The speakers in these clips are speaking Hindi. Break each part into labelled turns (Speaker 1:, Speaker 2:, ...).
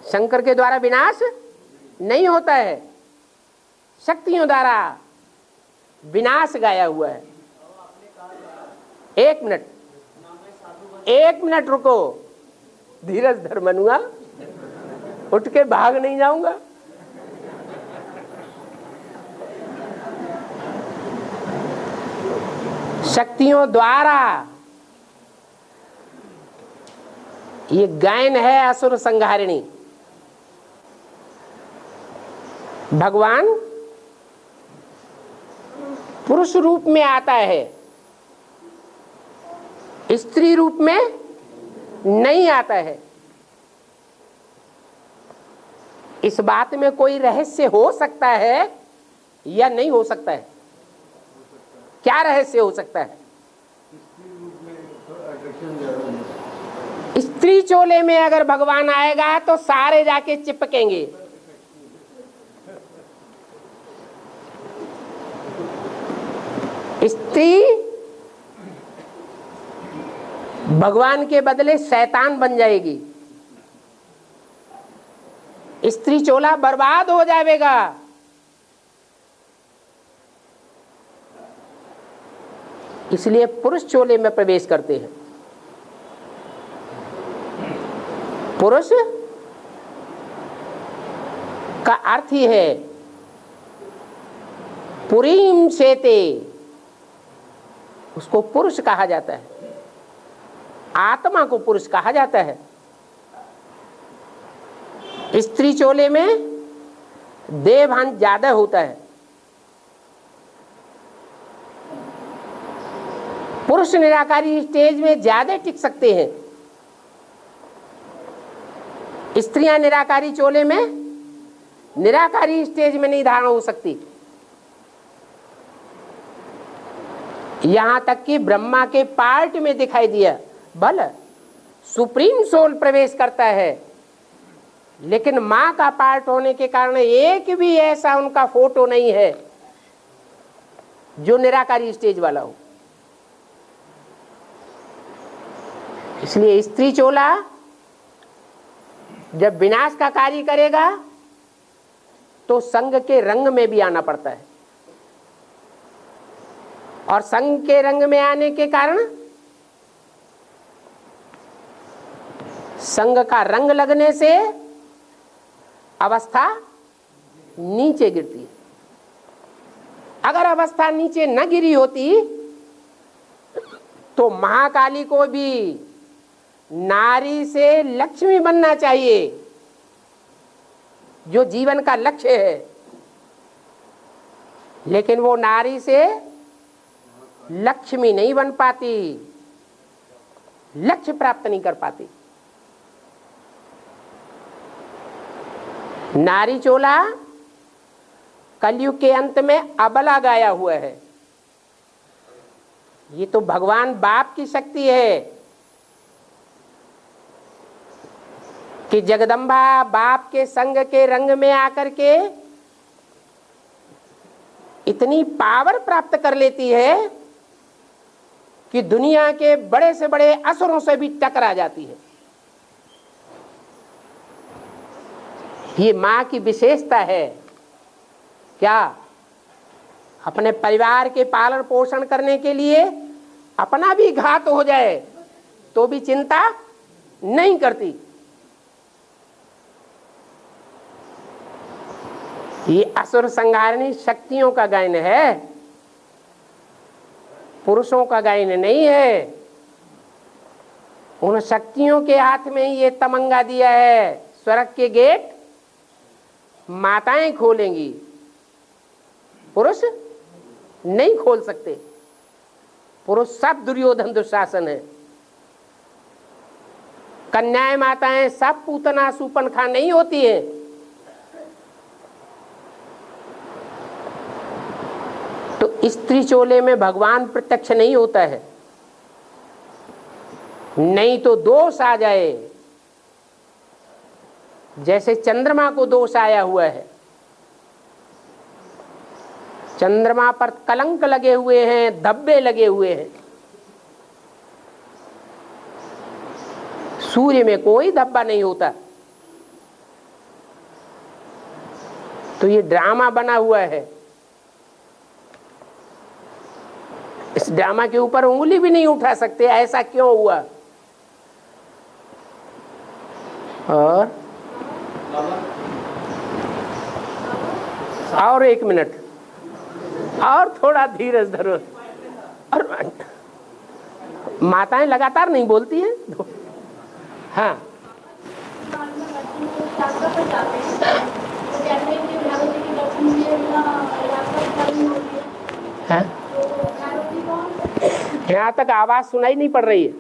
Speaker 1: शंकर के द्वारा विनाश नहीं होता है, शक्तियों द्वारा विनाश गाया हुआ है। एक मिनट रुको, धीरज धर मनुआ, उठ के भाग नहीं जाऊंगा। शक्तियों द्वारा ये गायन है असुर संहारिणी। भगवान पुरुष रूप में आता है, स्त्री रूप में नहीं आता है। इस बात में कोई रहस्य हो सकता है या नहीं हो सकता है? क्या रहस्य हो सकता है? स्त्री चोले में अगर भगवान आएगा तो सारे जाके चिपकेंगे। स्त्री भगवान के बदले शैतान बन जाएगी। स्त्री चोला बर्बाद हो जाएगा। इसलिए पुरुष चोले में प्रवेश करते हैं। पुरुष का अर्थ ही है पुरीम शेते, उसको पुरुष कहा जाता है। आत्मा को पुरुष कहा जाता है। स्त्री चोले में देहभान ज्यादा होता है। पुरुष निराकारी स्टेज में ज्यादा टिक सकते हैं। स्त्रियां निराकारी चोले में निराकारी स्टेज में नहीं धारण हो सकती। यहां तक कि ब्रह्मा के पार्ट में दिखाई दिया, भले सुप्रीम सोल प्रवेश करता है, लेकिन मां का पार्ट होने के कारण एक भी ऐसा उनका फोटो नहीं है जो निराकारी स्टेज वाला हो। इसलिए स्त्री चोला जब विनाश का कार्य करेगा तो संघ के रंग में भी आना पड़ता है, और संघ के रंग में आने के कारण संघ का रंग लगने से अवस्था नीचे गिरती है। अगर अवस्था नीचे न गिरी होती तो महाकाली को भी नारी से लक्ष्मी बनना चाहिए, जो जीवन का लक्ष्य है, लेकिन वो नारी से लक्ष्मी नहीं बन पाती, लक्ष्य प्राप्त नहीं कर पाती। नारी चोला कलयुग के अंत में अबला गाया हुआ है। ये तो भगवान बाप की शक्ति है कि जगदम्बा बाप के संग के रंग में आकर के इतनी पावर प्राप्त कर लेती है कि दुनिया के बड़े से बड़े असुरों से भी टकरा जाती है। ये मां की विशेषता है। क्या? अपने परिवार के पालन पोषण करने के लिए अपना भी घात हो जाए तो भी चिंता नहीं करती। ये असुर संहारिणी शक्तियों का गायन है, पुरुषों का गायन नहीं है। उन शक्तियों के हाथ में ही ये तमंगा दिया है, स्वर्ग के गेट माताएं खोलेंगी, पुरुष नहीं खोल सकते। पुरुष सब दुर्योधन दुशासन है, कन्याएं माताएं सब पूतना सूपनखा नहीं होती है। तो स्त्री चोले में भगवान प्रत्यक्ष नहीं होता है, नहीं तो दोष आ जाए। जैसे चंद्रमा को दोष आया हुआ है, चंद्रमा पर कलंक लगे हुए हैं, धब्बे लगे हुए हैं। सूर्य में कोई धब्बा नहीं होता। तो ये ड्रामा बना हुआ है। इस ड्रामा के ऊपर उंगली भी नहीं उठा सकते, ऐसा क्यों हुआ? और 1 मिनट और थोड़ा धीरज धरो। और माताएं लगातार नहीं बोलती हैं। हाँ, हाँ? यहाँ तक आवाज सुनाई नहीं पड़ रही है।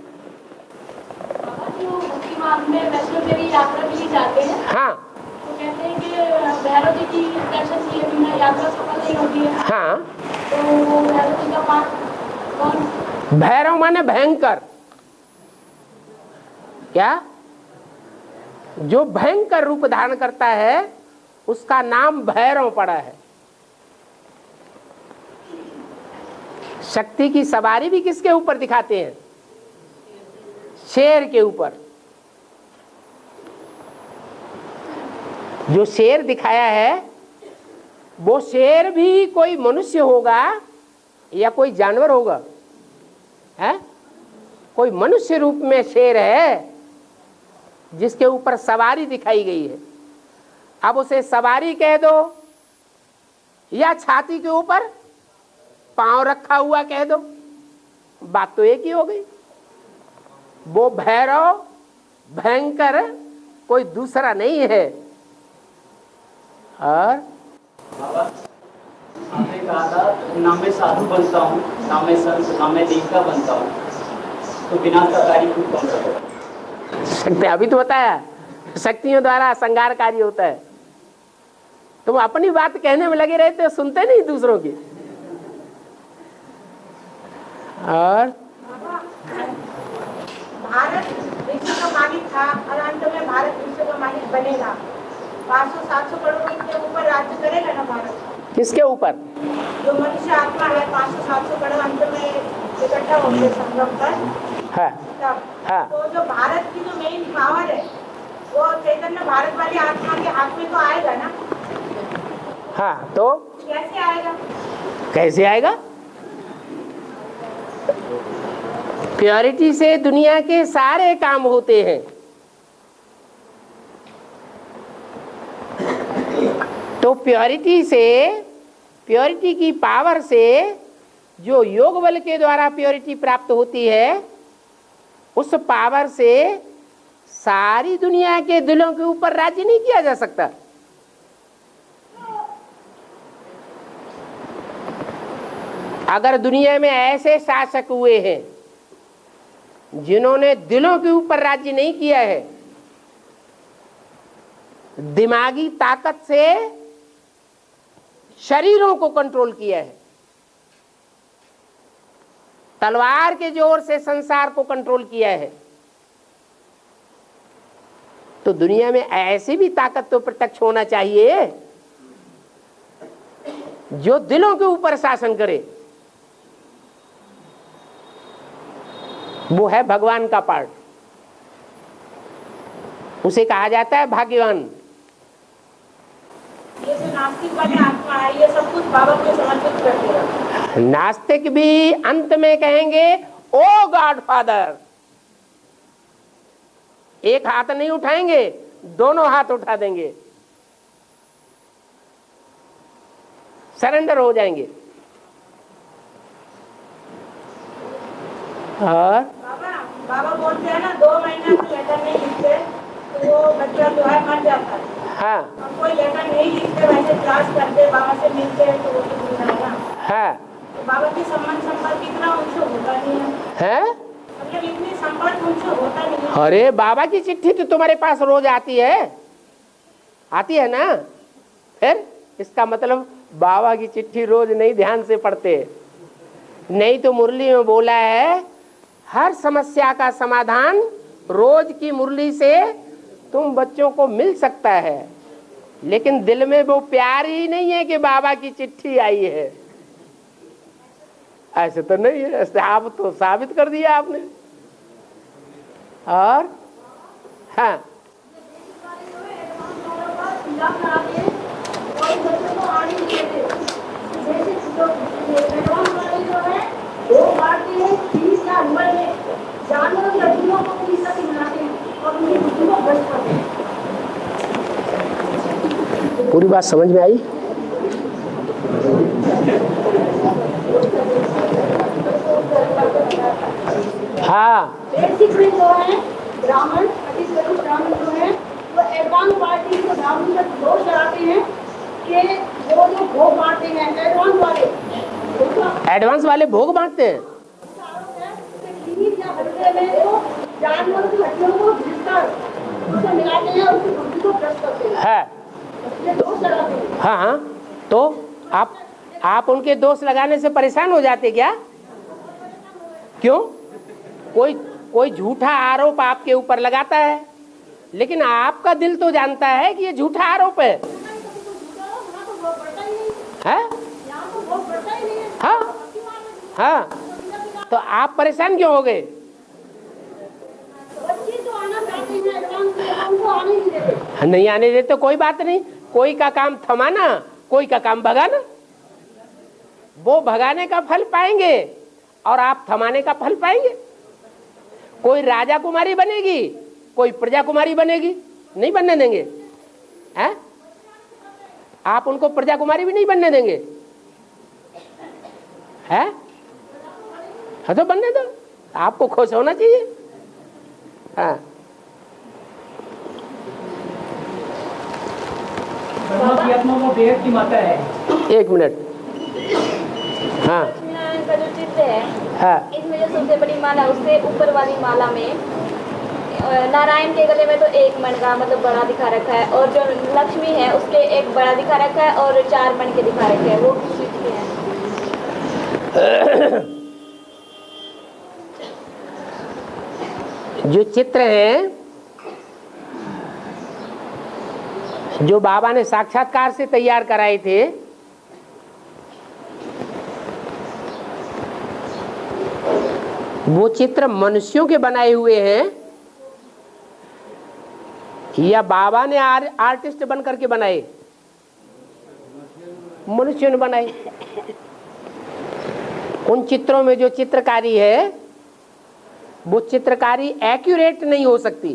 Speaker 1: हाँ,
Speaker 2: तो कहते हैं कि भैरव जी की दर्शन किए बिना यात्रा सफल नहीं होती है।
Speaker 1: हाँ,
Speaker 2: तो भैरव जी का पाठ कौन?
Speaker 1: भैरव माने भयंकर। क्या? जो भयंकर रूप धारण करता है उसका नाम भैरव पड़ा है। शक्ति की सवारी भी किसके ऊपर दिखाते हैं? शेर के ऊपर। जो शेर दिखाया है वो शेर भी कोई मनुष्य होगा या कोई जानवर होगा? है कोई मनुष्य रूप में शेर है जिसके ऊपर सवारी दिखाई गई है। अब उसे सवारी कह दो या छाती के ऊपर पांव रखा हुआ कह दो, बात तो एक ही हो गई। वो भैरव भयंकर कोई दूसरा नहीं है। और
Speaker 3: आपने कहा था ना मैं साधु बनता हूँ, ना मैं संत, ना मैं देवता बनता हूँ, तो विनाशकारी कौन सा होगा?
Speaker 1: शक्ति अभी तो बताया, शक्तियों द्वारा संहार कार्य होता है। तुम अपनी बात कहने में लगे रहते हो, सुनते नहीं दूसरों की। और
Speaker 2: भारत विश्व का मालिक था और अंत में भारत विश्व का मालिक बनेगा। 500-700 करोड़ के ऊपर राज्य करेगा ना भारत।
Speaker 1: किसके ऊपर?
Speaker 2: जो मनुष्य आत्मा है 500-700 करोड़ अंत में इकट्ठा होंगे संगम पर।
Speaker 1: हाँ,
Speaker 2: तब
Speaker 1: हाँ।
Speaker 2: तो जो भारत की जो मेन पावर है वो चैतन्य भारत वाली आत्मा के हाथ में तो आएगा ना।
Speaker 1: हाँ, तो
Speaker 2: कैसे आएगा?
Speaker 1: कैसे आएगा? प्योरिटी से दुनिया के सारे काम होते हैं। तो प्योरिटी से, प्योरिटी की पावर से जो योग बल के द्वारा प्योरिटी प्राप्त होती है, उस पावर से सारी दुनिया के दिलों के ऊपर राज्य नहीं किया जा सकता। अगर दुनिया में ऐसे शासक हुए हैं जिन्होंने दिलों के ऊपर राज्य नहीं किया है, दिमागी ताकत से शरीरों को कंट्रोल किया है, तलवार के जोर से संसार को कंट्रोल किया है, तो दुनिया में ऐसी भी ताकत तो प्रत्यक्ष होना चाहिए जो दिलों के ऊपर शासन करे। वो है भगवान का पार्ट। उसे कहा जाता है भाग्यवान।
Speaker 2: ये जो नास्तिक वाली आत्मा है ये सब कुछ बाबा को समर्पित कर दिया।
Speaker 1: नास्तिक भी अंत में कहेंगे ओ गॉड फादर। एक हाथ नहीं उठाएंगे, दोनों हाथ उठा देंगे, सरेंडर हो जाएंगे। और
Speaker 2: बाबा बोलते हैं ना 2 महीना तो लेटर नहीं लिखते तो वो बच्चा जो है मर जाता है।
Speaker 1: हाँ,
Speaker 2: अब कोई लेटर नहीं लिखते, वैसे क्लास करते, बाबा से मिलते हैं तो वो तो भूल जाएगा।
Speaker 1: हाँ,
Speaker 2: तो बाबा की संपर्क इतना उनसे होता नहीं है। मतलब इतनी संपर्क उनसे होता नहीं है।
Speaker 1: अरे बाबा की चिट्ठी तो तुम्हारे पास रोज आती है, आती है ना? फिर इसका मतलब बाबा की चिट्ठी रोज नहीं ध्यान से पढ़ते। नहीं तो मुरली में बोला है हर समस्या का समाधान रोज की मुरली से तुम बच्चों को मिल सकता है, लेकिन दिल में वो प्यार ही नहीं है कि बाबा की चिट्ठी आई है। ऐसे तो नहीं है, आप तो साबित कर दिया आपने। और हाँ,
Speaker 2: और बच्चों को आने नहीं देते। जैसे जो एडवांस वाले जो है वो बांटते हैं 30 या 90 में, जानवर लड़कियों को 30 तक बनाते हैं और उनकी बुद्धि को भ्रष्ट करते हैं।
Speaker 1: पूरी बात समझ में आई? हाँ,
Speaker 2: बेसिक में जो है ब्राह्मण, छत्तीसगढ़ी ब्राह्मण जो है वो एडवांस पार्टी को ब्राह्मण का दोष लगाते हैं कि वो जो भोग बांटते हैं
Speaker 1: एडवांस वाले भोग बांटते हैं।
Speaker 2: या हड्डे में जो जानवर की हड्डियों को घिसकर उसे मिलाते हैं, उसकी बुद्धि को भ्रष्ट करते हैं।
Speaker 1: है,
Speaker 2: ये दोष लगाते हैं।
Speaker 1: हाँ हाँ, तो आप उनके दोष लगाने से परेशान हो जाते क्या? क्यों? कोई झूठा आरोप आपके ऊपर लगाता है, लेकिन आपका दिल तो जानता है कि ये झूठा आरोप है। हाँ हाँ, तो आप परेशान क्यों हो गए? नहीं आने देते तो कोई बात नहीं, कोई का काम थमाना, कोई का काम भगाना। वो भगाने का फल पाएंगे और आप थमाने का फल पाएंगे। कोई राजा कुमारी बनेगी, कोई प्रजा कुमारी बनेगी, नहीं बनने देंगे। हैं? आप उनको प्रजा कुमारी भी नहीं बनने देंगे, हैं? हाँ तो बनने दो, आपको खुश होना चाहिए। हाँ,
Speaker 3: की आत्मा वो बेहद की माता है।
Speaker 1: एक मिनट। हाँ
Speaker 4: लक्ष्मीनारायण का जो चित्र है,
Speaker 1: हाँ,
Speaker 4: इसमें जो सबसे बड़ी माला, उससे ऊपर वाली माला में नारायण के गले में तो एक मण का मतलब बड़ा दिखा रखा है, और जो लक्ष्मी है उसके एक बड़ा दिखा रखा है और 4 मण के दिखा रखे हैं। वो किस चीज के हैं?
Speaker 1: जो चित्र हैं, जो बाबा ने साक्षात्कार से तैयार कराए थे, वो चित्र मनुष्यों के बनाए हुए हैं या बाबा ने आर्टिस्ट बन करके बनाए? मनुष्यों ने बनाए। उन चित्रों में जो चित्रकारी है, वो चित्रकारी एक्यूरेट नहीं हो सकती।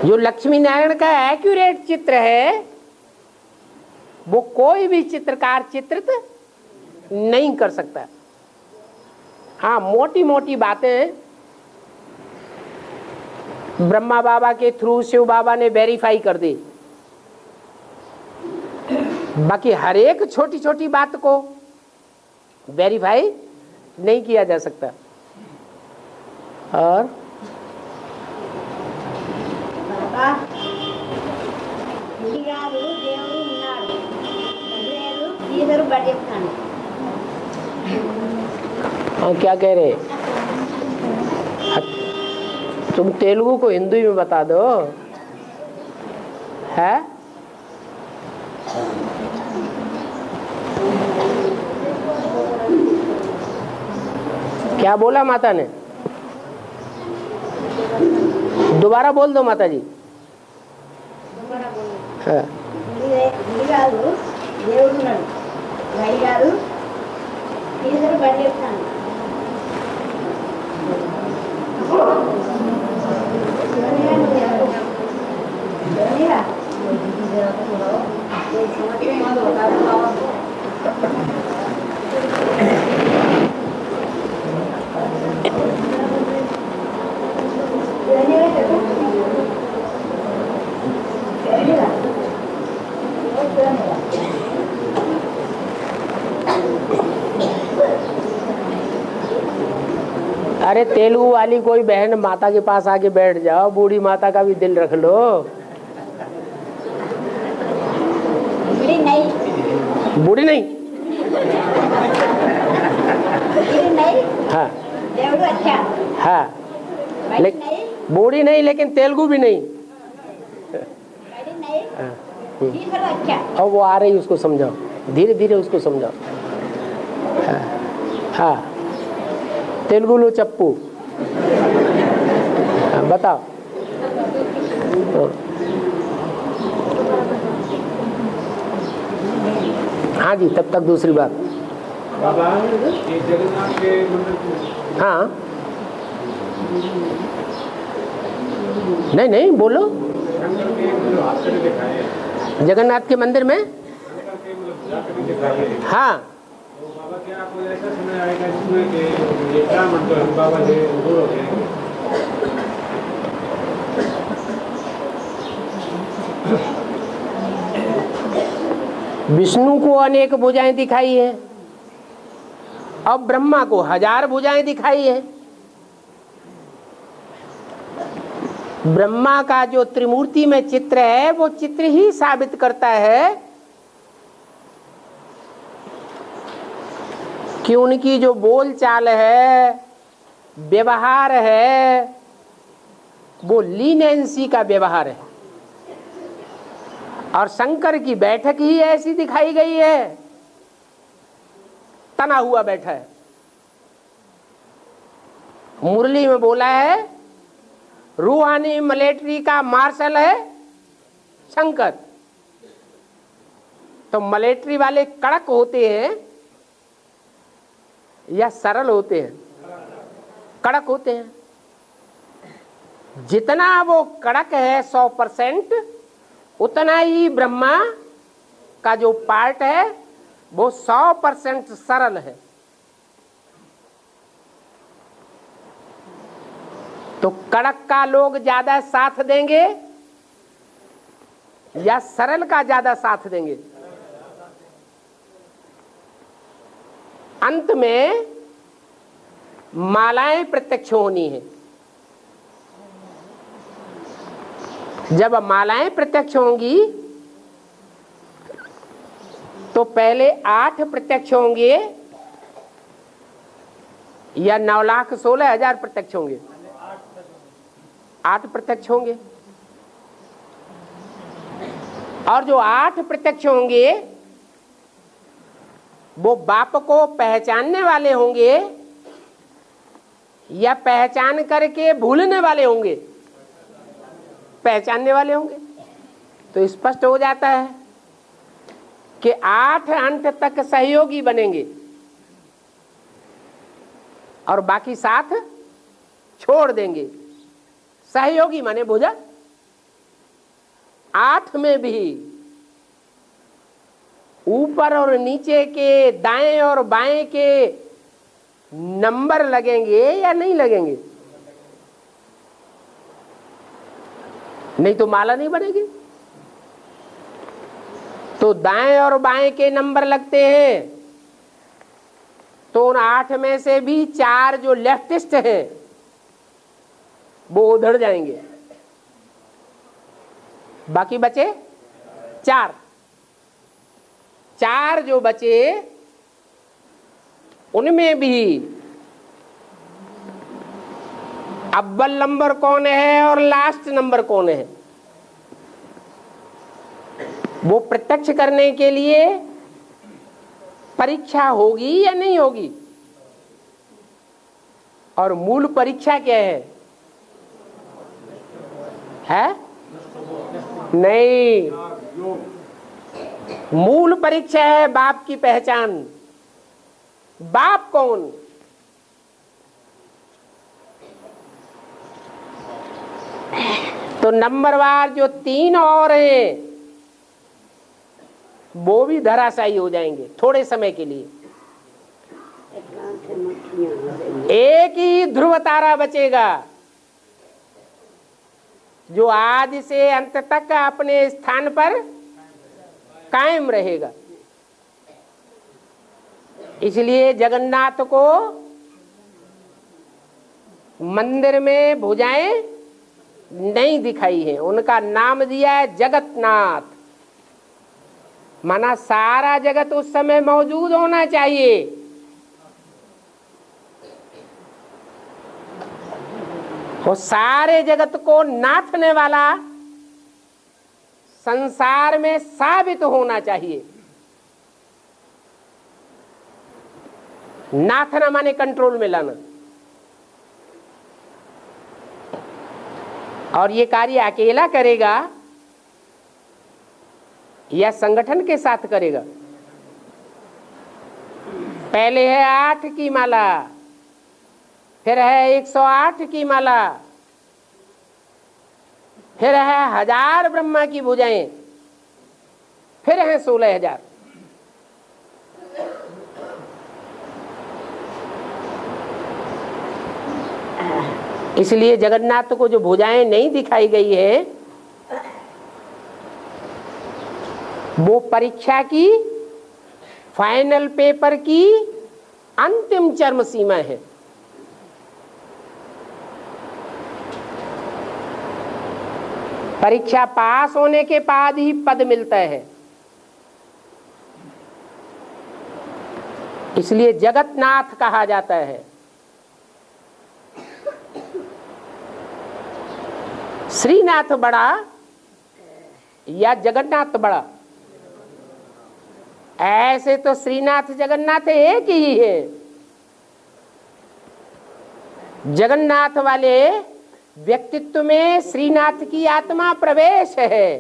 Speaker 1: जो लक्ष्मी नारायण का एक्यूरेट चित्र है, वो कोई भी चित्रकार चित्रित नहीं कर सकता। हाँ, मोटी मोटी बातें ब्रह्मा बाबा के थ्रू शिव बाबा ने वेरीफाई कर दी, बाकी हर एक छोटी छोटी बात को वेरीफाई नहीं किया जा सकता। और हाँ, क्या कह रहे? तुम तेलुगु को हिंदी में बता दो। है? क्या बोला माता ने? दोबारा बोल दो माता जी। हाँ। अरे तेलुगु वाली कोई बहन माता के पास आके बैठ जाओ, बूढ़ी माता का भी दिल रख लो। बूढ़ी नहीं, बूढ़ी नहीं, हाँ हाँ, लेकिन बूढ़ी नहीं, लेकिन तेलुगु भी नहीं। हाँ, और वो आ रही, उसको समझाओ, धीरे धीरे उसको समझाओ। हाँ हाँ, तेलुगु लो चप्पू। हाँ, बताओ। हाँ जी, तब तक दूसरी बात।
Speaker 5: बाबा ये जगन्नाथ के मंदिर,
Speaker 1: हाँ नहीं नहीं बोलो।
Speaker 5: शंकर के मतलब आश्चर्य दिखाए,
Speaker 1: जगन्नाथ के मंदिर में,
Speaker 5: शंकर के मतलब जाकर दिखाए।
Speaker 1: हाँ
Speaker 5: तो बाबा क्या आपको ऐसा समय आएगा जिसमें कि ये ब्राह्मण तो बाबा से दूर हो जाएंगे?
Speaker 1: विष्णु को अनेक भुजाएं दिखाई है, अब ब्रह्मा को 1000 भुजाएं दिखाई है। ब्रह्मा का जो त्रिमूर्ति में चित्र है वो चित्र ही साबित करता है कि उनकी जो बोलचाल है, व्यवहार है, वो लीनेंसी का व्यवहार है। और शंकर की बैठक ही ऐसी दिखाई गई है, तना हुआ बैठा है। मुरली में बोला है रूहानी मिलिट्री का मार्शल है शंकर। तो मिलिट्री वाले कड़क होते हैं या सरल होते हैं? कड़क होते हैं। जितना वो कड़क है 100%, उतना ही ब्रह्मा का जो पार्ट है वो 100% सरल है। तो कड़क का लोग ज्यादा साथ देंगे या सरल का ज्यादा साथ देंगे? अंत में मालाएं प्रत्यक्ष होनी है। जब मालाएं प्रत्यक्ष होंगी तो पहले 8 प्रत्यक्ष होंगे या 9,16,000 प्रत्यक्ष होंगे? 8 प्रत्यक्ष होंगे। और जो 8 प्रत्यक्ष होंगे वो बाप को पहचानने वाले होंगे या पहचान करके भूलने वाले होंगे? पहचानने वाले होंगे। तो स्पष्ट हो जाता है कि 8 अंत तक सहयोगी बनेंगे और बाकी 7 छोड़ देंगे। सहयोगी माने भुजा। 8 में भी ऊपर और नीचे के, दाएं और बाएं के नंबर लगेंगे या नहीं लगेंगे? नहीं तो माला नहीं बनेगी। तो दाएं और बाएं के नंबर लगते हैं, तो उन 8 में से भी 4 जो लेफ्टिस्ट हैं वो उधर जाएंगे, बाकी बचे 4। 4 जो बचे उनमें भी अव्वल नंबर कौन है और लास्ट नंबर कौन है, वो प्रत्यक्ष करने के लिए परीक्षा होगी या नहीं होगी? और मूल परीक्षा क्या है? नहीं, मूल परीक्षा है बाप की पहचान। बाप कौन? तो नंबरवार जो 3 और हैं वो भी धराशायी हो जाएंगे थोड़े समय के लिए। एक ही ध्रुव तारा बचेगा जो आदि से अंत तक अपने स्थान पर कायम रहेगा। इसलिए जगन्नाथ को मंदिर में भुजाएं नहीं दिखाई है, उनका नाम दिया है जगतनाथ। माना सारा जगत उस समय मौजूद होना चाहिए। वो सारे जगत को नाथने वाला संसार में साबित होना चाहिए। नाथना माने कंट्रोल में लाना। और ये कार्य अकेला करेगा या संगठन के साथ करेगा? पहले है 8 की माला, फिर है 108 की माला, फिर है 1000 ब्रह्मा की भुजाएं, फिर है 16,000। इसलिए जगन्नाथ को जो भुजाएं नहीं दिखाई गई है वो परीक्षा की, फाइनल पेपर की अंतिम चरम सीमा है। परीक्षा पास होने के बाद ही पद मिलता है। इसलिए जगन्नाथ कहा जाता है। श्रीनाथ बड़ा या जगन्नाथ बड़ा? ऐसे तो श्रीनाथ जगन्नाथ एक ही है। जगन्नाथ वाले व्यक्तित्व में श्रीनाथ की आत्मा प्रवेश है,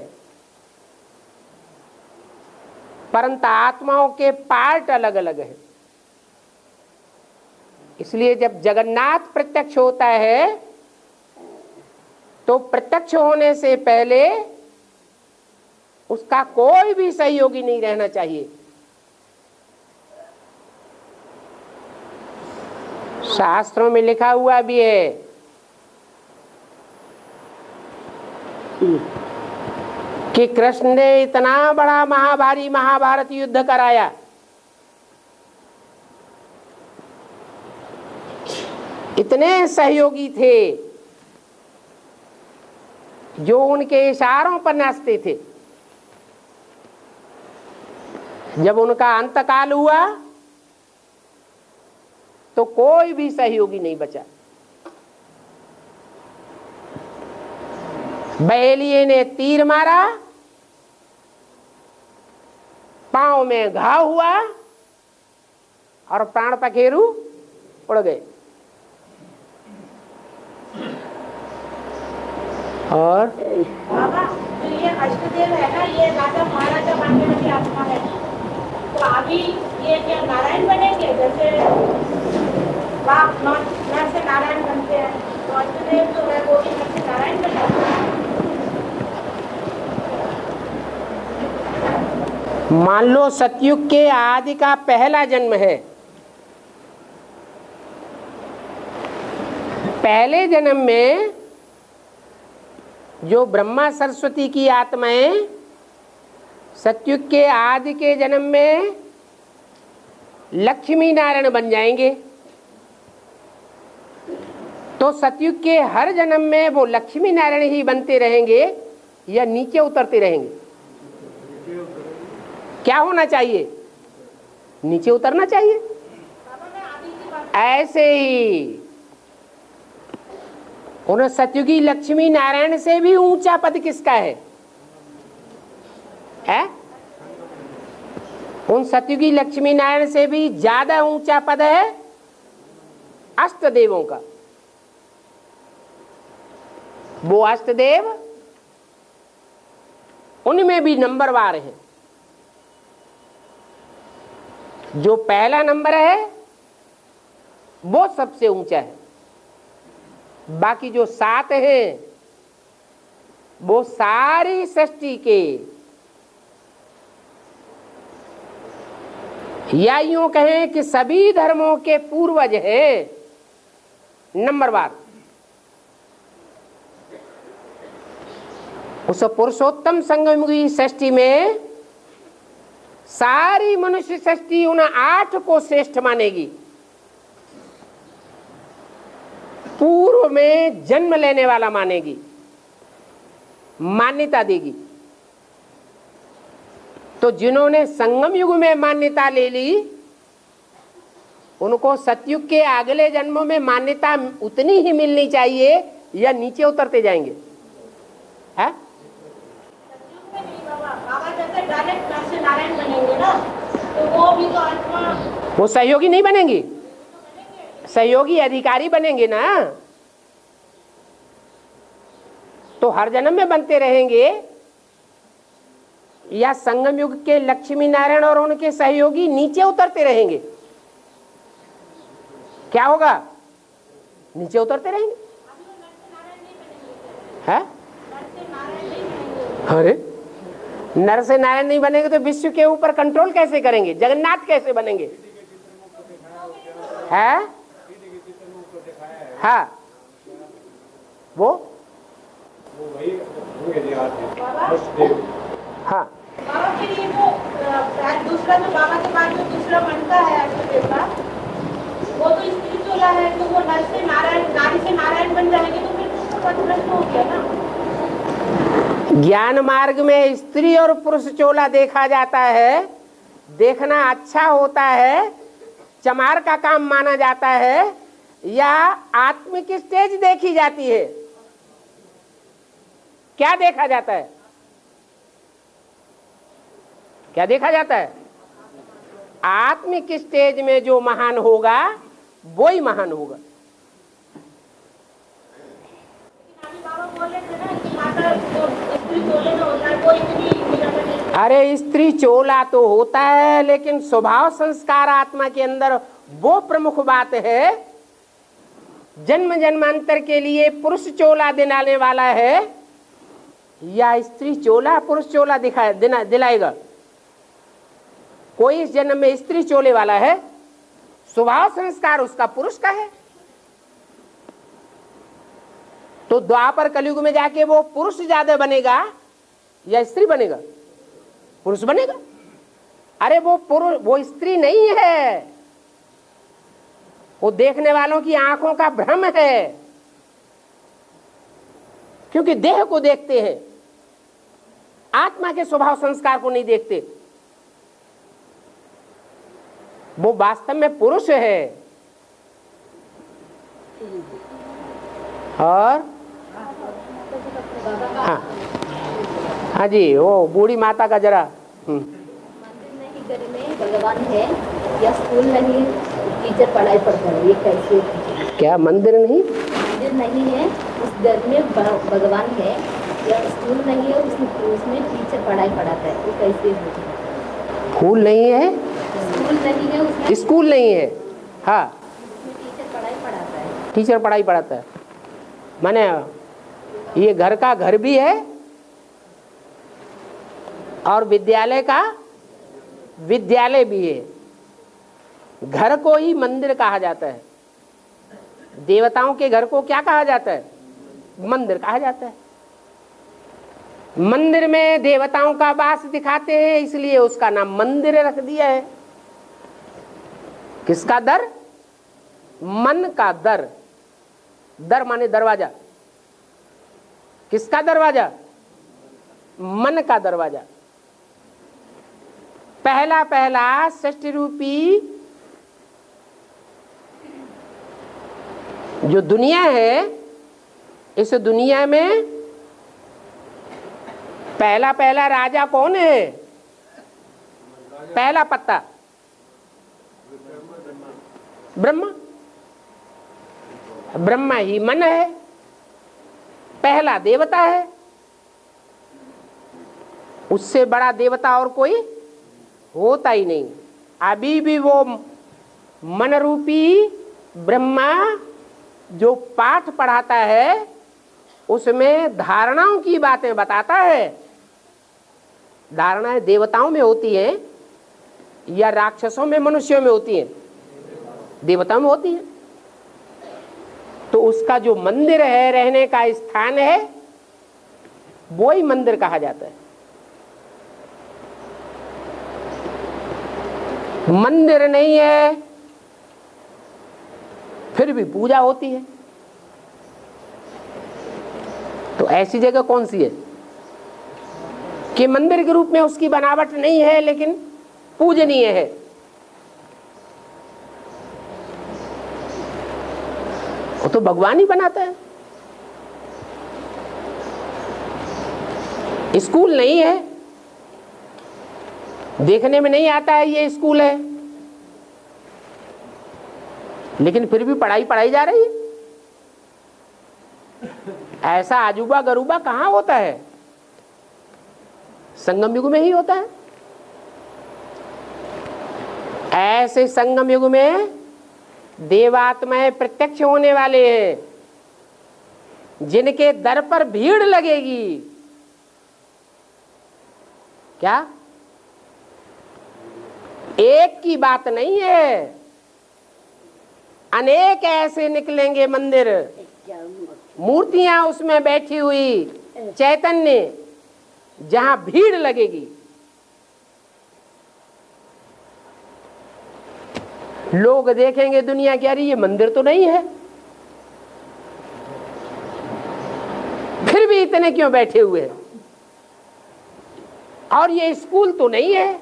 Speaker 1: परंतु आत्माओं के पार्ट अलग अलग है। इसलिए जब जगन्नाथ प्रत्यक्ष होता है तो प्रत्यक्ष होने से पहले उसका कोई भी सहयोगी नहीं रहना चाहिए। शास्त्रों में लिखा हुआ भी है कि कृष्ण ने इतना बड़ा महाभारी महाभारत युद्ध कराया, इतने सहयोगी थे जो उनके इशारों पर नाचते थे। जब उनका अंतकाल हुआ तो कोई भी सहयोगी नहीं बचा। बहेलिये ने तीर मारा, पांव में घाव हुआ और प्राण पखेरु उड़ गए। और
Speaker 2: बाबा जो ये अष्टदेव है ना, ये राजा महाराजा बनने की आत्मा है, तो अभी ये क्या नारायण बनेंगे? जैसे बाप नर से नारायण बनते हैं, तो अष्टदेव जो है वो भी नर से नारायण बनेंगे।
Speaker 1: मान लो सतयुग के आदि का पहला जन्म है। पहले जन्म में जो ब्रह्मा सरस्वती की आत्माएं सतयुग के आदि के जन्म में लक्ष्मी नारायण बन जाएंगे, तो सतयुग के हर जन्म में वो लक्ष्मी नारायण ही बनते रहेंगे या नीचे उतरते रहेंगे? क्या होना चाहिए? नीचे उतरना चाहिए। ऐसे ही उन सतयुगी लक्ष्मी नारायण से भी ऊंचा पद किसका है? उन सतयुगी लक्ष्मी नारायण से भी ज्यादा ऊंचा पद है अष्टदेवों का। वो अष्टदेव उनमें भी नंबरवार है। जो पहला नंबर है वो सबसे ऊंचा है, बाकी जो 7 हैं वो सारी सृष्टि के, या यूं कहें कि सभी धर्मों के पूर्वज हैं नंबरवार। उस पुरुषोत्तम संगमयुगी सृष्टि में सारी मनुष्य सृष्टि उन 8 को श्रेष्ठ मानेगी, पूर्व में जन्म लेने वाला मानेगी, मान्यता देगी। तो जिन्होंने संगम युग में मान्यता ले ली उनको सतयुग के अगले जन्मों में मान्यता उतनी ही मिलनी चाहिए या नीचे उतरते जाएंगे? है?
Speaker 2: बाबा जैसे डायरेक्ट नर से नारायण बनेंगे ना, तो वो भी तो आत्मा,
Speaker 1: वो सहयोगी नहीं बनेंगी, सहयोगी अधिकारी बनेंगे ना। हर जन्म में बनते रहेंगे, या संगम युग के लक्ष्मी नारायण और उनके सहयोगी नीचे उतरते रहेंगे? क्या होगा? नीचे उतरते रहेंगे। है? अरे नर से नारायण नहीं बनेंगे तो विश्व के ऊपर कंट्रोल कैसे करेंगे? जगन्नाथ कैसे बनेंगे? है? हाँ, वो हाँ,
Speaker 2: बाबा के लिए वो दूसरा जो बाबा के पास जो दूसरा बनता है देवता, वो तो स्त्री चोला है, तो वो नर से नारायण, नारी से नारायण बन जाएंगे, तो फिर उसका पद नष्ट हो गया ना।
Speaker 1: ज्ञान मार्ग में स्त्री और पुरुष चोला देखा जाता है, देखना अच्छा होता है, चमार का काम माना जाता है, या आत्मिक स्टेज देखी जाती है? क्या देखा जाता है? क्या देखा जाता है? आत्मिक स्टेज में जो महान होगा वो ही महान होगा।
Speaker 2: बाबा बोल रहे थे ना कि माता स्त्री चोले में होता है, कोई भी
Speaker 1: अरे स्त्री चोला तो होता है, लेकिन स्वभाव संस्कार आत्मा के अंदर वो प्रमुख बात है। जन्म जन्मांतर के लिए पुरुष चोला दिलाने वाला है, या स्त्री चोला पुरुष चोला दिलाएगा? कोई इस जन्म में स्त्री चोले वाला है, स्वभाव संस्कार उसका पुरुष का है, तो द्वापर कलयुग में जाके वो पुरुष ज्यादा बनेगा या स्त्री बनेगा? पुरुष बनेगा। अरे वो पुरुष, वो स्त्री नहीं है, वो देखने वालों की आंखों का भ्रम है, क्योंकि देह को देखते हैं, आत्मा के स्वभाव संस्कार को नहीं देखते। वो वास्तव में पुरुष है। और हाँ हाँ जी, वो बूढ़ी माता का जरा
Speaker 6: मंदिर नहीं घर में भगवान है, या स्कूल नहीं टीचर पढ़ाई पढ़ता है, ये कैसे?
Speaker 1: क्या मंदिर नहीं?
Speaker 6: मंदिर नहीं है उस घर में भगवान है, या स्कूल नहीं है उसमें टीचर पढ़ाई पढ़ाता है, ये कैसे होगा?
Speaker 1: फूल नहीं है,
Speaker 6: स्कूल नहीं है उसमें,
Speaker 1: स्कूल नहीं है, हाँ,
Speaker 6: उसमें टीचर पढ़ाई पढ़ाता है।
Speaker 1: टीचर पढ़ाई पढ़ाता है। माने ये घर का घर भी है और विद्यालय का विद्यालय भी है। घर को ही मंदिर कहा जाता है। देवताओं के घर को क्या कहा जाता है? मंदिर कहा जाता है। मंदिर में देवताओं का वास दिखाते हैं, इसलिए उसका नाम मंदिर रख दिया है। किसका दर? मन का दर। दर माने दरवाजा। किसका दरवाजा? मन का दरवाजा। पहला पहला सृष्टि रूपी जो दुनिया है, इस दुनिया में पहला पहला राजा कौन है? पहला पत्ता ब्रह्मा। ब्रह्मा ही मन है, पहला देवता है। उससे बड़ा देवता और कोई होता ही नहीं। अभी भी वो मन रूपी ब्रह्मा जो पाठ पढ़ाता है, उसमें धारणाओं की बातें बताता है। धारणाएं देवताओं में होती हैं या राक्षसों में, मनुष्यों में होती हैं? देवताओं में होती है। तो उसका जो मंदिर है, रहने का स्थान है, वो ही मंदिर कहा जाता है। मंदिर नहीं है फिर भी पूजा होती है, तो ऐसी जगह कौन सी है कि मंदिर के रूप में उसकी बनावट नहीं है लेकिन पूजनीय है? वो तो भगवान ही बनाता है। स्कूल नहीं है, देखने में नहीं आता है ये स्कूल है, लेकिन फिर भी पढ़ाई पढ़ाई जा रही है। ऐसा अजूबा गरूबा कहाँ होता है? संगम युग में ही होता है। ऐसे संगम युग में देवात्माएं प्रत्यक्ष होने वाले हैं, जिनके दर पर भीड़ लगेगी। क्या? एक की बात नहीं है, अनेक ऐसे निकलेंगे मंदिर, मूर्तियां उसमें बैठी हुई, चैतन्य, जहां भीड़ लगेगी। लोग देखेंगे दुनिया की, अरे ये मंदिर तो नहीं है, फिर भी इतने क्यों बैठे हुए हैं, और ये स्कूल तो नहीं है,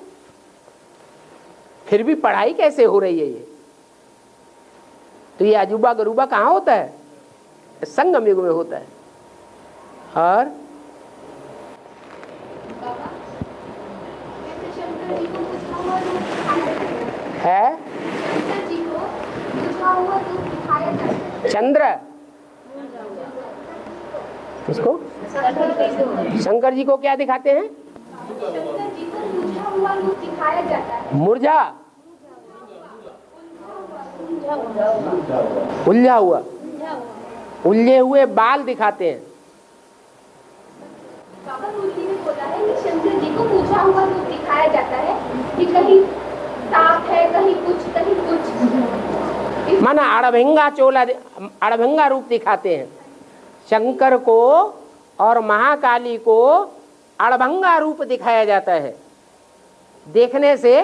Speaker 1: फिर भी पढ़ाई कैसे हो रही है ये? तो ये अजूबा गरूबा कहाँ होता है? संगम युग में होता है। और है चंद्र, उसको शंकर जी को क्या दिखाते हैं? मुरझा, उलझा हुआ, उलझे हुए बाल दिखाते हैं।
Speaker 2: बाबा मूर्ति में बोला है कि शंकर जी को पूछा हुआ रूप दिखाया जाता है कि कहीं सांप है, कहीं कुछ।
Speaker 1: माना अड़भंगा चोला, अड़भंगा रूप दिखाते हैं। शंकर को और महाकाली को अड़भंगा रूप दिखाया जाता है। देखने से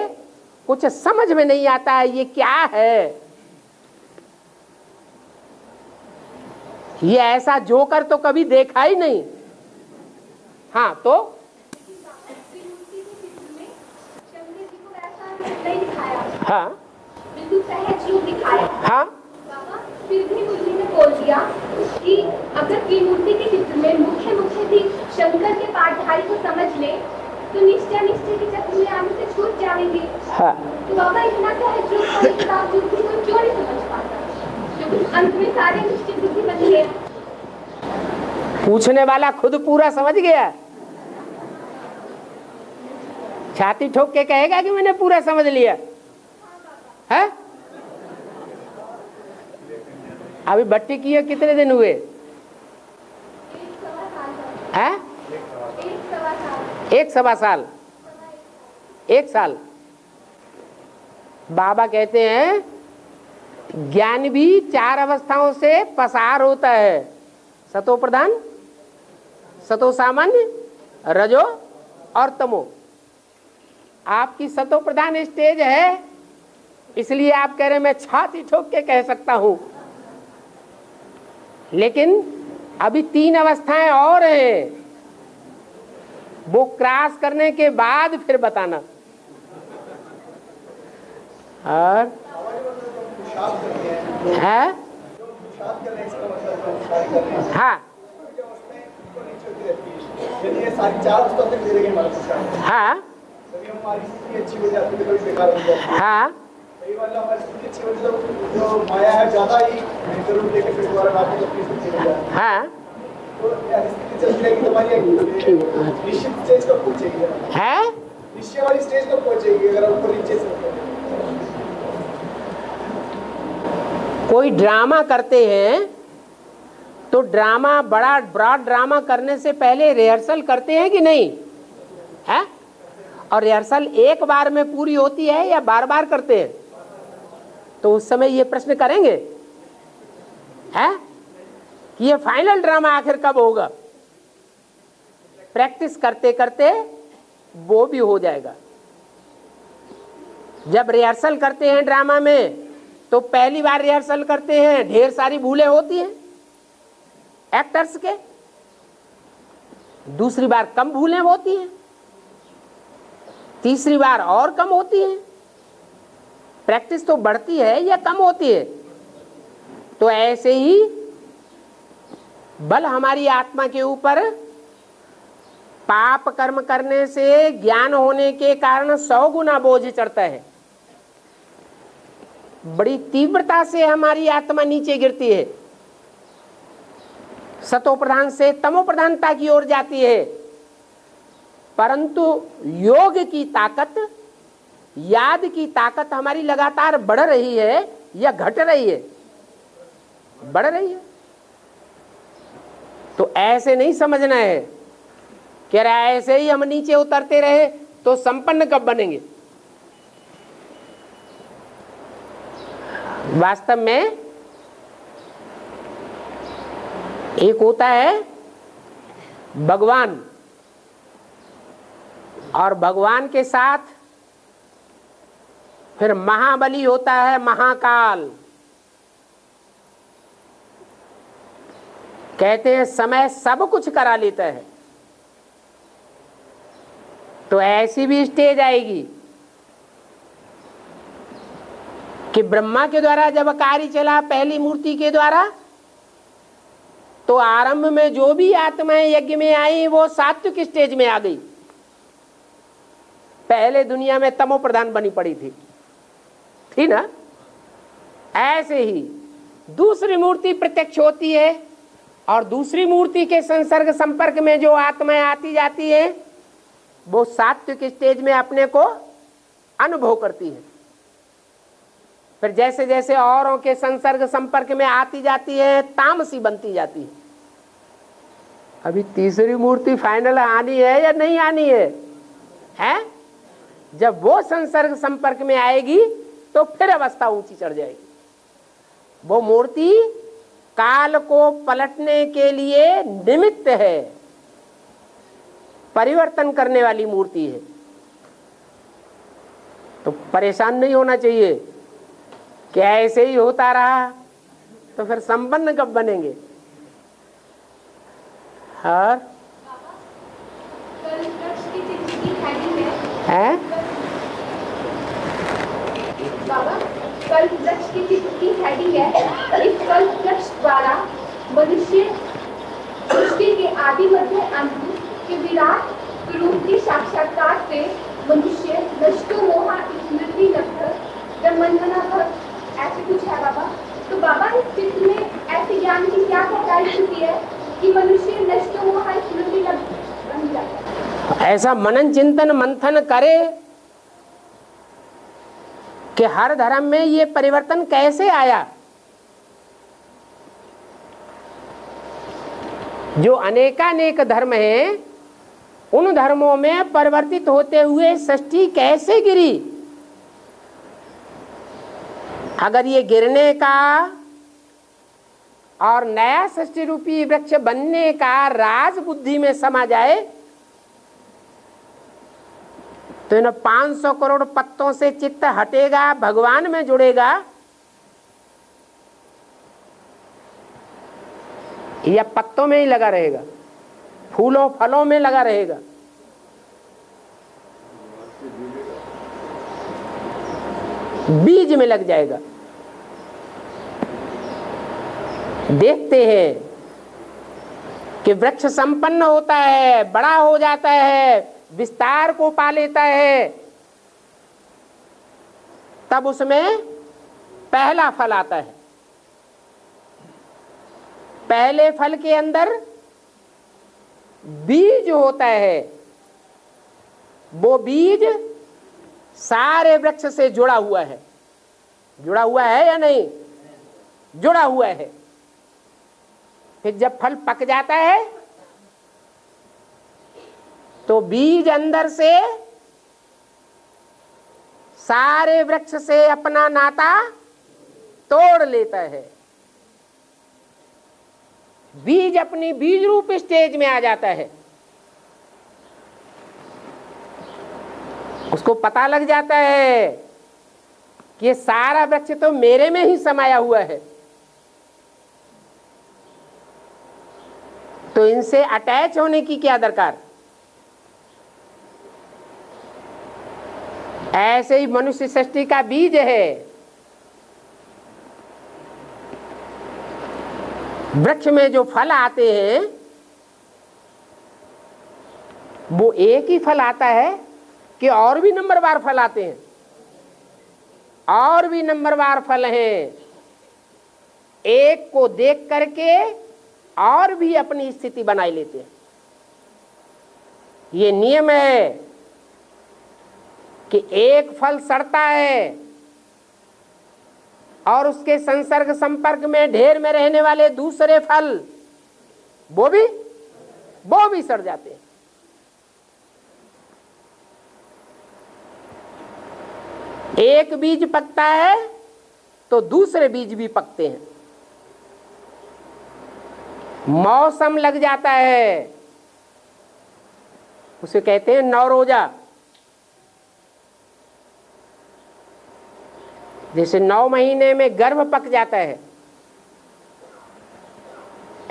Speaker 1: कुछ समझ में नहीं आता है ये क्या है। ये ऐसा जोकर तो कभी देखा ही नहीं। हाँ, तो हाँ
Speaker 2: बिल्कुल सहज रूप दिखाया।
Speaker 1: हाँ,
Speaker 2: बाबा फिर भी मुझे ने बोल दिया कि अगर की मूर्ति के चित्र में मुख्य भी शंकर के पाठधारी को समझ ले तो निश्चय के चक्र में आने से छूट जाएंगे।
Speaker 1: हाँ।
Speaker 2: तो बाबा इतना सहज रूप होने के बावजूद भी कोई क्यों नहीं समझ पाता, क्योंकि अंत में सारे निश्चित बुद्धि बन गए।
Speaker 1: पूछने वाला खुद पूरा समझ गया, छाती ठोक के कहेगा कि मैंने पूरा समझ लिया है। अभी भट्टी किए कितने दिन हुए हैं? 1 सवा साल, 1 साल। बाबा कहते हैं ज्ञान भी 4 अवस्थाओं से पसार होता है। सतो प्रधान, सतो सामान्य, रजो और तमो। आपकी सतो प्रधान स्टेज है, इसलिए आप कह रहे हैं मैं छाती ठोक के कह सकता हूं, लेकिन अभी 3 अवस्थाएं और हैं, वो क्रॉस करने के बाद फिर बताना। और है हाँ हाँ हाँ
Speaker 7: माया है ज्यादा ही जरूर लेके फिर दोबारा
Speaker 1: हाँ
Speaker 7: निश्चित स्टेज कब पहुंचेगी
Speaker 1: है
Speaker 7: निश्चय वाली स्टेज कब पहुंचेगी अगर ऊपर नीचे से?
Speaker 1: कोई ड्रामा करते हैं तो ड्रामा बड़ा ब्रॉड ड्रामा करने से पहले रिहर्सल करते हैं कि नहीं है? और रिहर्सल एक बार में पूरी होती है या बार बार करते हैं? तो उस समय ये प्रश्न करेंगे है कि ये फाइनल ड्रामा आखिर कब होगा? प्रैक्टिस करते करते वो भी हो जाएगा। जब रिहर्सल करते हैं ड्रामा में तो पहली बार रिहर्सल करते हैं, ढेर सारी भूलें होती हैं एक्टर्स के, दूसरी बार कम भूलें होती हैं, तीसरी बार और कम होती हैं। प्रैक्टिस तो बढ़ती है या कम होती है? तो ऐसे ही बल हमारी आत्मा के ऊपर पाप कर्म करने से ज्ञान होने के कारण 100 गुना बोझ चढ़ता है। बड़ी तीव्रता से हमारी आत्मा नीचे गिरती है, सतो प्रधान से तमो प्रधानता की ओर जाती है, परंतु योग की ताकत, याद की ताकत हमारी लगातार बढ़ रही है या घट रही है? बढ़ रही है। तो ऐसे नहीं समझना है कि ऐसे ही हम नीचे उतरते रहे तो संपन्न कब बनेंगे। वास्तव में एक होता है भगवान, और भगवान के साथ फिर महाबली होता है, महाकाल। कहते हैं समय सब कुछ करा लेता है। तो ऐसी भी स्टेज आएगी कि ब्रह्मा के द्वारा जब कार्य चला पहली मूर्ति के द्वारा, तो आरंभ में जो भी आत्माएं यज्ञ में आई वो सात्विक स्टेज में आ गई। पहले दुनिया में तमो प्रधान बनी पड़ी थी ना। ऐसे ही दूसरी मूर्ति प्रत्यक्ष होती है, और दूसरी मूर्ति के संसर्ग संपर्क में जो आत्माएं आती जाती है वो सात्विक स्टेज में अपने को अनुभव करती है। फिर जैसे जैसे औरों के संसर्ग संपर्क में आती जाती है तामसी बनती जाती है। अभी तीसरी मूर्ति फाइनल आनी है या नहीं आनी है? जब वो संसर्ग संपर्क में आएगी तो फिर अवस्था ऊंची चढ़ जाएगी। वो मूर्ति काल को पलटने के लिए निमित्त है, परिवर्तन करने वाली मूर्ति है। तो परेशान नहीं होना चाहिए कि ऐसे ही होता रहा तो फिर संपन्न कब बनेंगे। और है
Speaker 2: बाबा, कल्प वृक्ष की चित्र की हेडिंग है, इस कल्प वृक्ष द्वारा मनुष्य सृष्टि के आदि मध्य अंत के विराट रूप के साक्षात्कार से मनुष्य नष्टो मोहा स्मृति लब्ध ब्रह्मंडना भक्त, ऐसे कुछ है बाबा। तो बाबा इस चित्र में ऐसे ज्ञान की क्या बताई चुकी है कि मनुष्य नष्टो मोहा स्मृति लब्ध बन जाता है?
Speaker 1: ऐसा मनन चिंतन मंथन करे कि हर धर्म में ये परिवर्तन कैसे आया। जो अनेकानेक धर्म हैं उन धर्मों में परिवर्तित होते हुए सृष्टि कैसे गिरी। अगर ये गिरने का और नया सृष्टि रूपी वृक्ष बनने का राज बुद्धि में समा जाए तो इन 500 करोड़ पत्तों से चित्त हटेगा, भगवान में जुड़ेगा, या पत्तों में ही लगा रहेगा, फूलों फलों में लगा रहेगा। बीज में लग जाएगा। देखते हैं कि वृक्ष संपन्न होता है, बड़ा हो जाता है, विस्तार को पा लेता है, तब उसमें पहला फल आता है। पहले फल के अंदर बीज होता है। वो बीज सारे वृक्ष से जुड़ा हुआ है। जुड़ा हुआ है या नहीं? जुड़ा हुआ है। फिर जब फल पक जाता है तो बीज अंदर से सारे वृक्ष से अपना नाता तोड़ लेता है। बीज अपनी बीज रूप स्टेज में आ जाता है। उसको पता लग जाता है कि ये सारा वृक्ष तो मेरे में ही समाया हुआ है, तो इनसे अटैच होने की क्या दरकार। ऐसे ही मनुष्य सृष्टि का बीज है। वृक्ष में जो फल आते हैं वो एक ही फल आता है कि और भी नंबरवार फल आते हैं? और भी नंबरवार फल हैं। एक को देख करके और भी अपनी स्थिति बनाए लेते हैं। ये नियम है कि एक फल सड़ता है और उसके संसर्ग संपर्क में ढेर में रहने वाले दूसरे फल वो भी सड़ जाते हैं। एक बीज पकता है तो दूसरे बीज भी पकते हैं। मौसम लग जाता है, उसे कहते हैं नवरोजा। जैसे 9 महीने में गर्भ पक जाता है,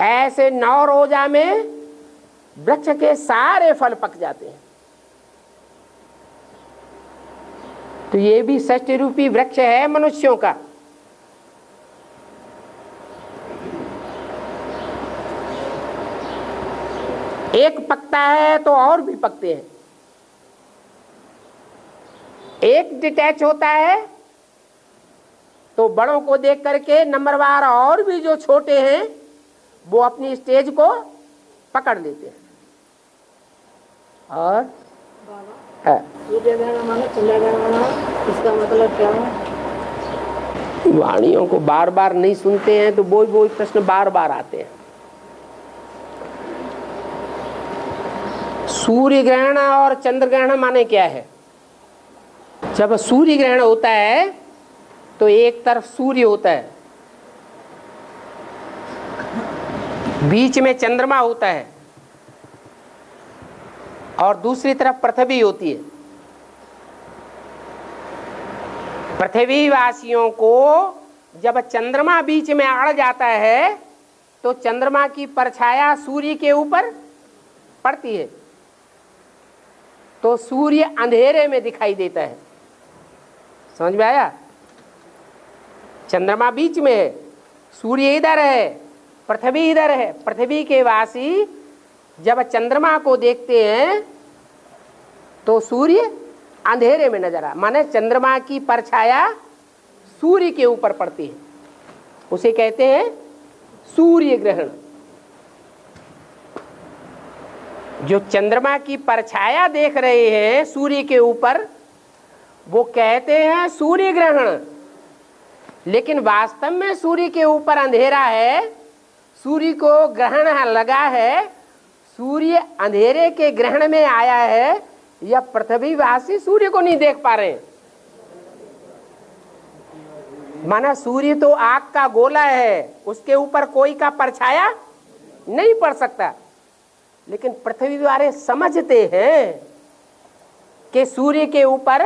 Speaker 1: ऐसे 9 रोजा में वृक्ष के सारे फल पक जाते हैं। तो ये भी षष्ठी रूपी वृक्ष है मनुष्यों का। एक पकता है तो और भी पकते हैं। एक डिटैच होता है तो बड़ों को देख करके नंबरवार और भी जो छोटे हैं वो अपनी स्टेज को पकड़ लेते हैं। और
Speaker 6: इसका मतलब क्या है?
Speaker 1: वाणियों को बार बार नहीं सुनते हैं तो वो प्रश्न बार बार आते हैं। सूर्य ग्रहण और चंद्र ग्रहण माने क्या है? जब सूर्य ग्रहण होता है तो एक तरफ सूर्य होता है, बीच में चंद्रमा होता है और दूसरी तरफ पृथ्वी होती है। पृथ्वी वासियों को जब चंद्रमा बीच में अड़ जाता है तो चंद्रमा की परछाया सूर्य के ऊपर पड़ती है तो सूर्य अंधेरे में दिखाई देता है। समझ में आया? चंद्रमा बीच में है, सूर्य इधर है, पृथ्वी इधर है। पृथ्वी के वासी जब चंद्रमा को देखते हैं तो सूर्य अंधेरे में नजर आ, माने चंद्रमा की परछाया सूर्य के ऊपर पड़ती है, उसे कहते हैं सूर्य ग्रहण। जो चंद्रमा की परछाया देख रहे हैं सूर्य के ऊपर वो कहते हैं सूर्य ग्रहण, लेकिन वास्तव में सूर्य के ऊपर अंधेरा है, सूर्य को ग्रहण लगा है, सूर्य अंधेरे के ग्रहण में आया है, या पृथ्वीवासी सूर्य को नहीं देख पा रहे। माना सूर्य तो आग का गोला है, उसके ऊपर कोई का परछाया नहीं पड़ सकता, लेकिन पृथ्वी वाले समझते हैं कि सूर्य के ऊपर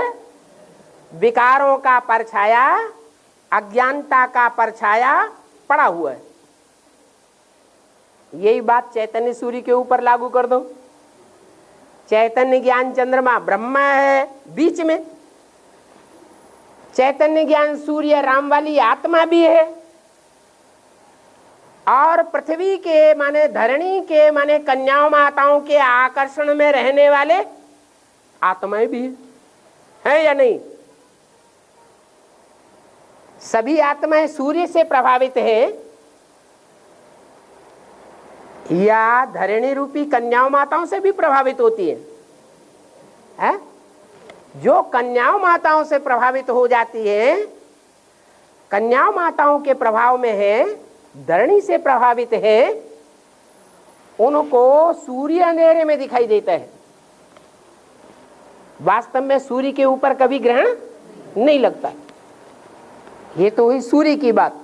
Speaker 1: विकारों का परछाया, अज्ञानता का परछाया पड़ा हुआ है। यही बात चैतन्य सूर्य के ऊपर लागू कर दो। चैतन्य ज्ञान चंद्रमा ब्रह्मा है बीच में, चैतन्य ज्ञान सूर्य राम वाली आत्मा भी है, और पृथ्वी के माने धरणी के माने कन्याओं माताओं के आकर्षण में रहने वाले आत्माएं भी है या नहीं? सभी आत्माएं सूर्य से प्रभावित है या धरणी रूपी कन्याओं माताओं से भी प्रभावित होती है? जो कन्याओं माताओं से प्रभावित हो जाती है, कन्याओं माताओं के प्रभाव में है, धरणी से प्रभावित है, उनको सूर्य अंधेरे में दिखाई देता है। वास्तव में सूर्य के ऊपर कभी ग्रहण नहीं लगता। ये तो हुई सूर्य की बात।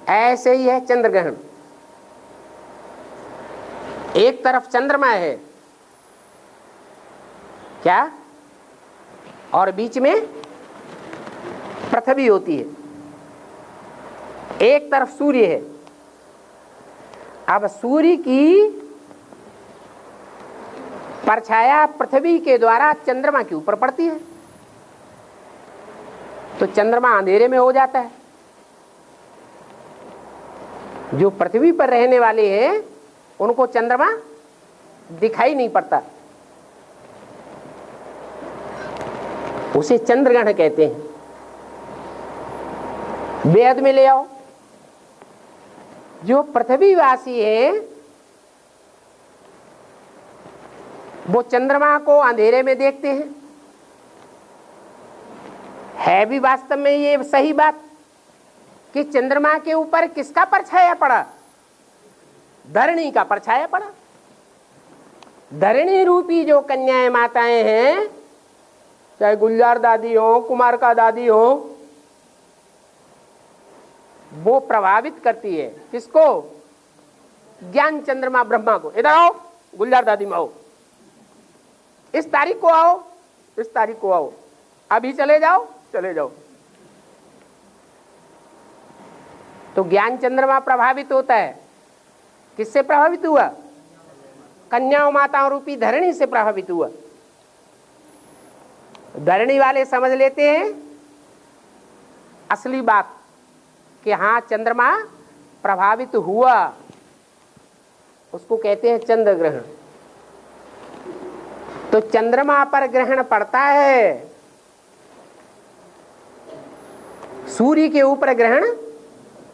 Speaker 1: ऐसे ही है चंद्र ग्रहण। एक तरफ चंद्रमा है क्या, और बीच में पृथ्वी होती है, एक तरफ सूर्य है। अब सूर्य की परछाया पृथ्वी के द्वारा चंद्रमा के ऊपर पड़ती है तो चंद्रमा अंधेरे में हो जाता है। जो पृथ्वी पर रहने वाले हैं उनको चंद्रमा दिखाई नहीं पड़ता, उसे चंद्रग्रहण कहते हैं। वेद में ले आओ, जो पृथ्वीवासी हैं वो चंद्रमा को अंधेरे में देखते हैं। है भी वास्तव में ये सही बात कि चंद्रमा के ऊपर किसका परछाया पड़ा? धरणी का परछाया पड़ा। धरणी रूपी जो कन्याएं माताएं हैं, चाहे गुलजार दादी हो, कुमार का दादी हो, वो प्रभावित करती है किसको? ज्ञान चंद्रमा ब्रह्मा को। इधर आओ गुलजार दादी में, आओ, इस तारीख को आओ, इस तारीख को आओ, अभी चले जाओ, चले जाओ। तो ज्ञान चंद्रमा प्रभावित होता है। किससे प्रभावित हुआ? कन्याओं माताओं रूपी धरणी से प्रभावित हुआ। धरणी वाले समझ लेते हैं असली बात कि हाँ चंद्रमा प्रभावित हुआ, उसको कहते हैं चंद्र ग्रहण। तो चंद्रमा पर ग्रहण पड़ता है, सूर्य के ऊपर ग्रहण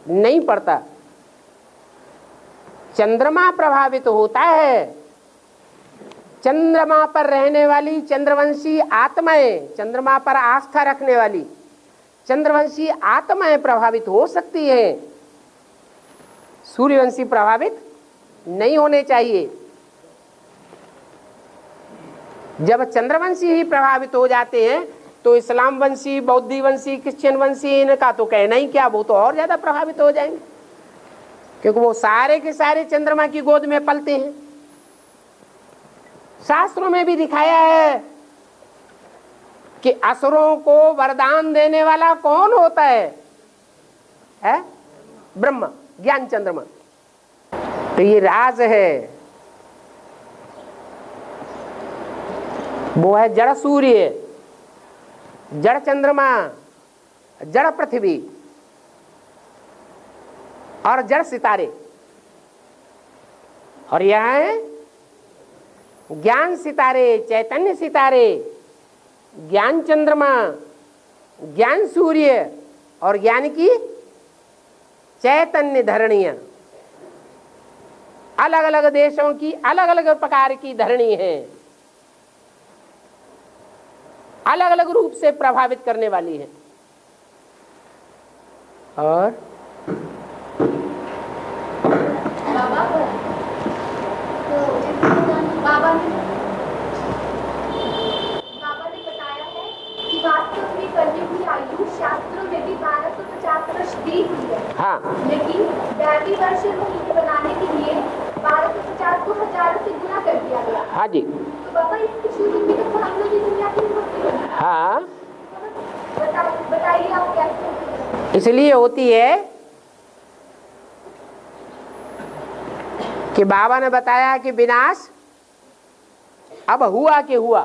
Speaker 1: नहीं पड़ता। चंद्रमा प्रभावित होता है, चंद्रमा पर रहने वाली चंद्रवंशी आत्माएं, चंद्रमा पर आस्था रखने वाली चंद्रवंशी आत्माएं प्रभावित हो सकती है। सूर्यवंशी प्रभावित नहीं होने चाहिए। जब चंद्रवंशी ही प्रभावित हो जाते हैं तो इस्लाम वंशी, बौद्धी वंशी, क्रिश्चियन वंशी, इनका तो कहना ही क्या, वो तो और ज्यादा प्रभावित हो जाएंगे, क्योंकि वो सारे के सारे चंद्रमा की गोद में पलते हैं। शास्त्रों में भी दिखाया है कि असुरों को वरदान देने वाला कौन होता है? ब्रह्मा, ज्ञान चंद्रमा। तो ये राज है, वो है जड़ सूर्य, जड़ चंद्रमा, जड़ पृथ्वी और जड़ सितारे। और यह है ज्ञान सितारे, चैतन्य सितारे, ज्ञान चंद्रमा, ज्ञान सूर्य और ज्ञान की चैतन्य धरणियां। अलग अलग देशों की अलग अलग प्रकार की धरणी है, अलग अलग रूप से प्रभावित करने वाली है। और
Speaker 2: बाबा ने बताया है कि वास्तव में कलयुग की आयु शास्त्रों में भी 1250 वर्ष दी हुई है।
Speaker 1: हाँ,
Speaker 2: लेकिन दैवी वर्ष को बनाने के लिए 1250 को हजारों से गुना कर दिया गया।
Speaker 1: हाँ जी।
Speaker 2: तो बाबा इसकी शुरू में तो हम लोग की दुनिया की होती है।
Speaker 1: हाँ,
Speaker 2: बताइए आप क्या?
Speaker 1: इसलिए होती है कि बाबा ने बताया कि विनाश अब हुआ कि हुआ,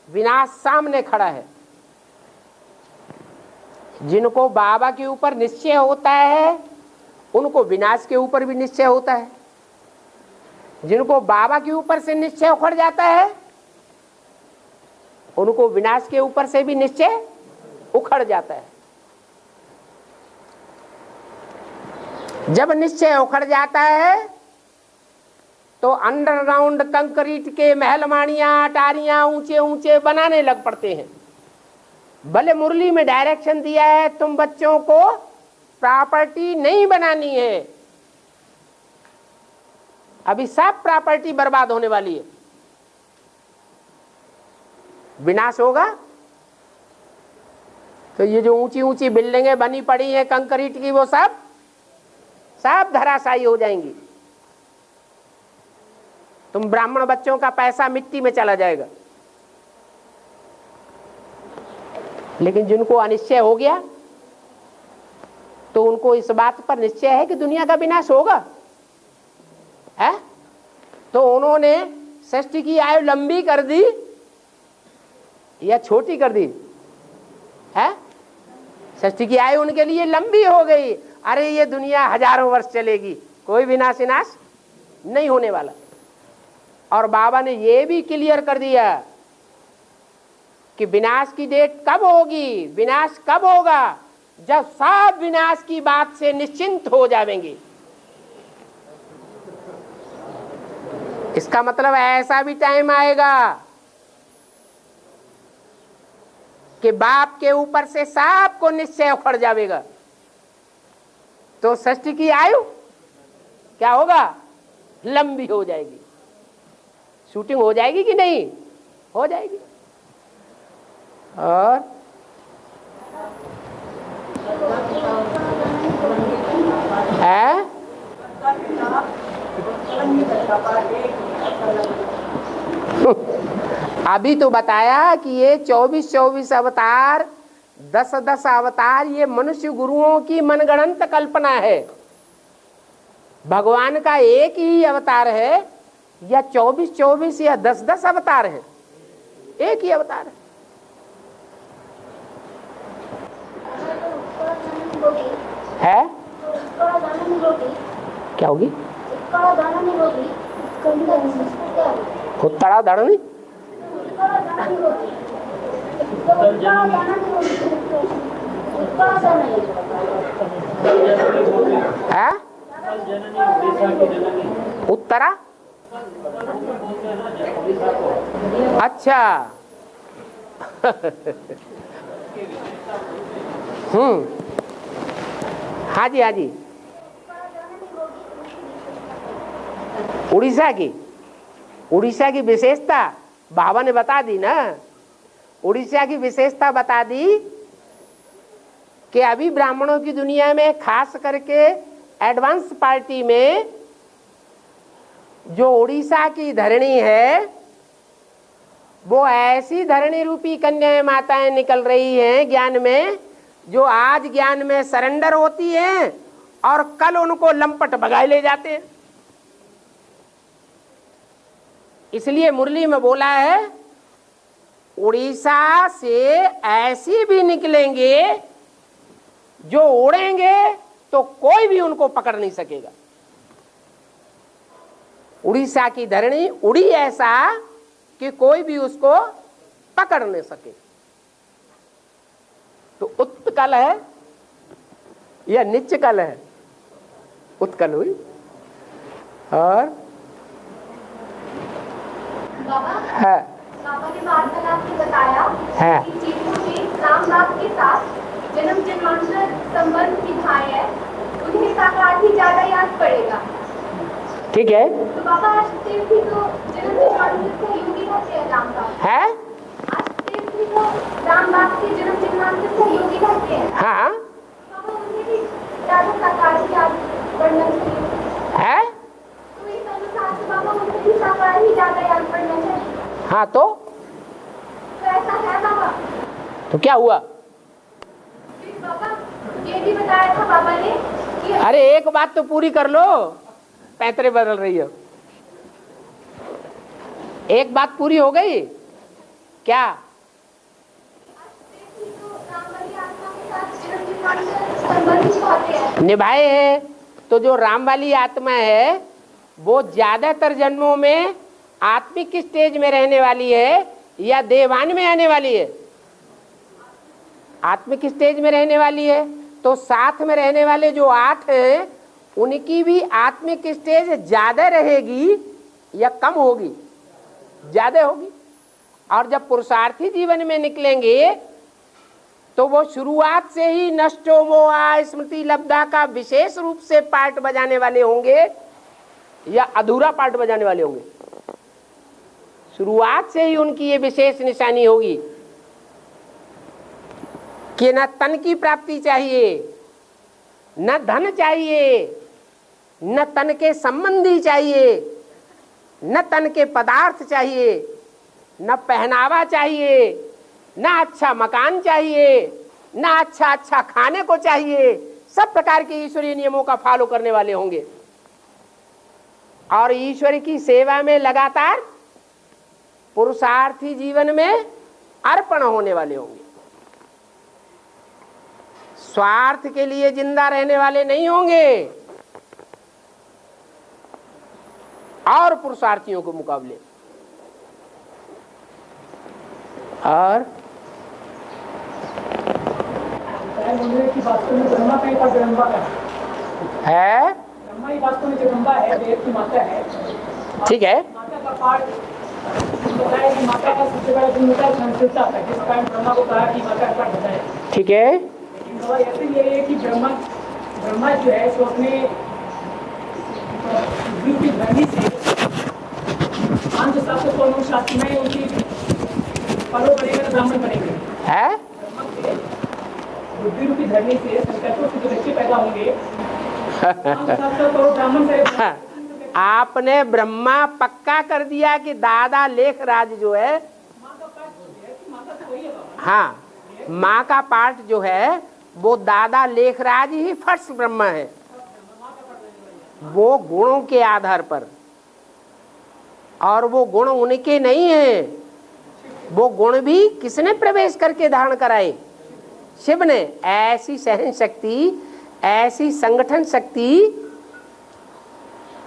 Speaker 1: विनाश सामने खड़ा है। जिनको बाबा के ऊपर निश्चय होता है उनको विनाश के ऊपर भी निश्चय होता है। जिनको बाबा के ऊपर से निश्चय उखड़ जाता है उनको विनाश के ऊपर से भी निश्चय उखड़ जाता है। जब निश्चय उखड़ जाता है तो अंडरग्राउंड कंक्रीट के महलमानियां, अटारियां ऊंचे ऊंचे बनाने लग पड़ते हैं। भले मुरली में डायरेक्शन दिया है तुम बच्चों को प्रॉपर्टी नहीं बनानी है, अभी सब प्रॉपर्टी बर्बाद होने वाली है, विनाश होगा। तो ये जो ऊंची ऊंची बिल्डिंगें बनी पड़ी हैं कंक्रीट की, वो सब धराशायी हो जाएंगी। तुम ब्राह्मण बच्चों का पैसा मिट्टी में चला जाएगा। लेकिन जिनको अनिश्चय हो गया तो उनको इस बात पर निश्चय है कि दुनिया का विनाश होगा, है? तो उन्होंने सृष्टि की आयु लंबी कर दी या छोटी कर दी? है? सृष्टि की आयु उनके लिए लंबी हो गई। अरे ये दुनिया हजारों वर्ष चलेगी, कोई विनाश नहीं होने वाला। और बाबा ने ये भी क्लियर कर दिया कि विनाश की डेट कब होगी, विनाश कब होगा, जब सब विनाश की बात से निश्चिंत हो जाएंगे। इसका मतलब ऐसा भी टाइम आएगा कि बाप के ऊपर से सबको निश्चय उखड़ जाएगा, तो सृष्टि की आयु क्या होगा? लंबी हो जाएगी। शूटिंग हो जाएगी कि नहीं? हो जाएगी। और है अभी तो बताया कि ये 24-24 अवतार, 10-10 अवतार, ये मनुष्य गुरुओं की मनगढ़ंत कल्पना है। भगवान का एक ही अवतार है या 24-24 या 10-10 अवतार है? एक ही अवतार है। है क्या होगी? उत्तरा धरणी है? उत्तरा? अच्छा हाँ जी, हाँ जी। उड़ीसा की विशेषता बाबा ने बता दी ना। उड़ीसा की विशेषता बता दी कि अभी ब्राह्मणों की दुनिया में, खास करके एडवांस पार्टी में, जो उड़ीसा की धरणी है वो ऐसी धरणी रूपी कन्याएं माताएं निकल रही हैं ज्ञान में, जो आज ज्ञान में सरेंडर होती हैं और कल उनको लंपट भगाए ले जाते हैं। इसलिए मुरली में बोला है, उड़ीसा से ऐसी भी निकलेंगे जो उड़ेंगे तो कोई भी उनको पकड़ नहीं सकेगा। उड़ीसा की धरणी उड़ी ऐसा कि कोई भी उसको पकड़ नहीं सके। तो उत्कल है या निच्चकल है? उत्कल हुई। और है
Speaker 2: पापा ने वार्तालाप में बताया
Speaker 1: है
Speaker 2: कि जीवों में राम बाप के साथ जन्म जन्मांतर संबंध निभाए है, उन्हें साकार ही ज्यादा याद पड़ेगा।
Speaker 1: ठीक है।
Speaker 2: तो पापा आशुदेव भी तो जन्म जन्मांतर सहयोगी रहते हैं राम बाप
Speaker 1: है
Speaker 2: आशुदेव भी तो राम बाप के जन्म जन्मांतर सहयोगी रहते हैं।
Speaker 1: हाँ
Speaker 2: पापा उन्हें भी ज्यादा साकार ही याद पड़ना चाहिए
Speaker 1: है।
Speaker 2: तो इस अनुसार से पापा उन्हें भी साकार ही ज्यादा याद पड़ना चाहिए।
Speaker 1: हाँ तो
Speaker 2: ऐसा है पापा?
Speaker 1: तो क्या हुआ?
Speaker 2: पापा ये भी बताया था पापा ने कि
Speaker 1: अरे एक बात तो पूरी कर लो, पैतरे बदल रही हो। एक बात पूरी हो गई क्या? निभाए हैं। तो जो राम वाली आत्मा है वो ज्यादातर जन्मों में आत्मिक स्टेज में रहने वाली है या देवान में आने वाली है? आत्मिक स्टेज में रहने वाली है। तो साथ में रहने वाले जो 8 हैं उनकी भी आत्मिक स्टेज ज्यादा रहेगी या कम होगी? ज्यादा होगी। और जब पुरुषार्थी जीवन में निकलेंगे तो वो शुरुआत से ही नष्टो मोहा स्मृति लब्धा का विशेष रूप से पार्ट बजाने वाले होंगे या अधूरा पार्ट बजाने वाले होंगे? शुरुआत से ही उनकी ये विशेष निशानी होगी कि न तन की प्राप्ति चाहिए, न धन चाहिए, न तन के संबंधी चाहिए, न तन के पदार्थ चाहिए, न पहनावा चाहिए, न अच्छा मकान चाहिए, न अच्छा खाने को चाहिए। सब प्रकार के ईश्वरीय नियमों का फॉलो करने वाले होंगे और ईश्वर की सेवा में लगातार पुरुषार्थी जीवन में अर्पण होने वाले होंगे। स्वार्थ के लिए जिंदा रहने वाले नहीं होंगे और पुरुषार्थियों के मुकाबले। और
Speaker 8: है बोल रहे कि वास्तव में ब्रह्मा का ही था, जगदम्बा का
Speaker 1: है।
Speaker 8: ब्रह्मा ही वास्तव में जगदम्बा है, वेद की माता है।
Speaker 1: ठीक है,
Speaker 8: माता का पाठ बताया कि माता का सबसे बड़ा गुण होता है संस्कृतता का, जिस कारण ब्रह्मा को कहा कि माता का पाठ बताए।
Speaker 1: ठीक है।
Speaker 8: लेकिन बाबा ऐसे ये है कि ब्रह्मा जो है सो अपने की धरनी से 500 शास्त्र में उनकी फलों बनेगा, ब्राह्मण बनेंगे
Speaker 1: है।
Speaker 8: बुद्धि रूपी धरनी से संकल्पों से जो बच्चे पैदा होंगे 500 करोड़ ब्राह्मण से।
Speaker 1: आपने ब्रह्मा पक्का कर दिया कि दादा लेखराज जो है, हाँ, माँ का पाठ जो है वो दादा लेखराज ही फर्स्ट ब्रह्मा है। वो गुणों के आधार पर, और वो गुण उनके नहीं है, वो गुण भी किसने प्रवेश करके धारण कराए? शिव ने। ऐसी सहन शक्ति, ऐसी संगठन शक्ति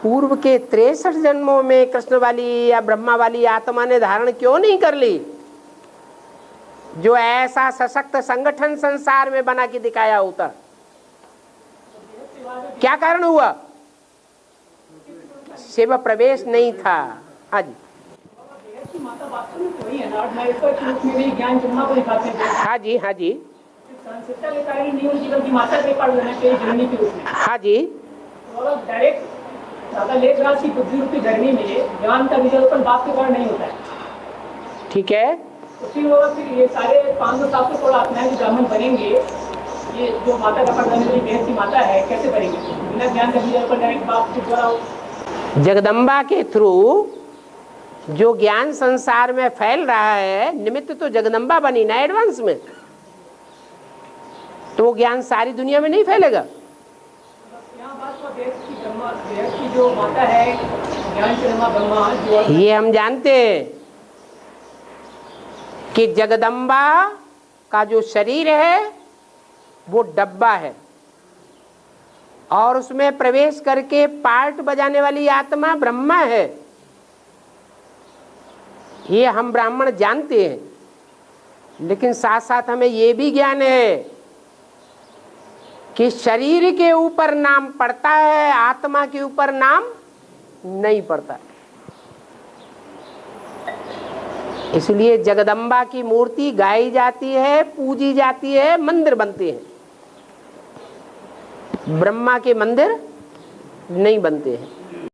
Speaker 1: पूर्व के 63 जन्मों में कृष्ण वाली या ब्रह्मा वाली आत्मा ने धारण क्यों नहीं कर ली? जो ऐसा सशक्त संगठन संसार में बना के दिखाया होता, क्या कारण हुआ? शिव प्रवेश नहीं था। हाँ जी, हाँ जी, हाँ जी, हाँ जी।
Speaker 8: लेखराज की बुद्धि रूपी धरनी में ज्ञान का विजयोत्पन्न बाप के कारण नहीं होता है।
Speaker 1: ठीक है।
Speaker 8: फिर ये सारे 500-700 करोड़ आत्माएं जो ब्राह्मण बनेंगे, ये जो माता का पाठ वाली वेद की माता है, कैसे बनेंगे? बिना ज्ञान का विजयोत्पन्न डायरेक्ट बाप के द्वारा
Speaker 1: जगदम्बा के थ्रू जो ज्ञान संसार में फैल रहा है, निमित्त तो जगदम्बा बनी ना एडवांस में, तो वो ज्ञान सारी दुनिया में नहीं फैलेगा।
Speaker 8: की जो माता है ज्ञान ब्रह्मा,
Speaker 1: ये हम जानते हैं कि जगदम्बा का जो शरीर है वो डब्बा है, और उसमें प्रवेश करके पार्ट बजाने वाली आत्मा ब्रह्मा है। ये हम ब्राह्मण जानते हैं, लेकिन साथ साथ हमें ये भी ज्ञान है कि शरीर के ऊपर नाम पड़ता है, आत्मा के ऊपर नाम नहीं पड़ता। इसलिए जगदम्बा की मूर्ति गाई जाती है, पूजी जाती है, मंदिर बनते हैं। ब्रह्मा के मंदिर नहीं बनते हैं।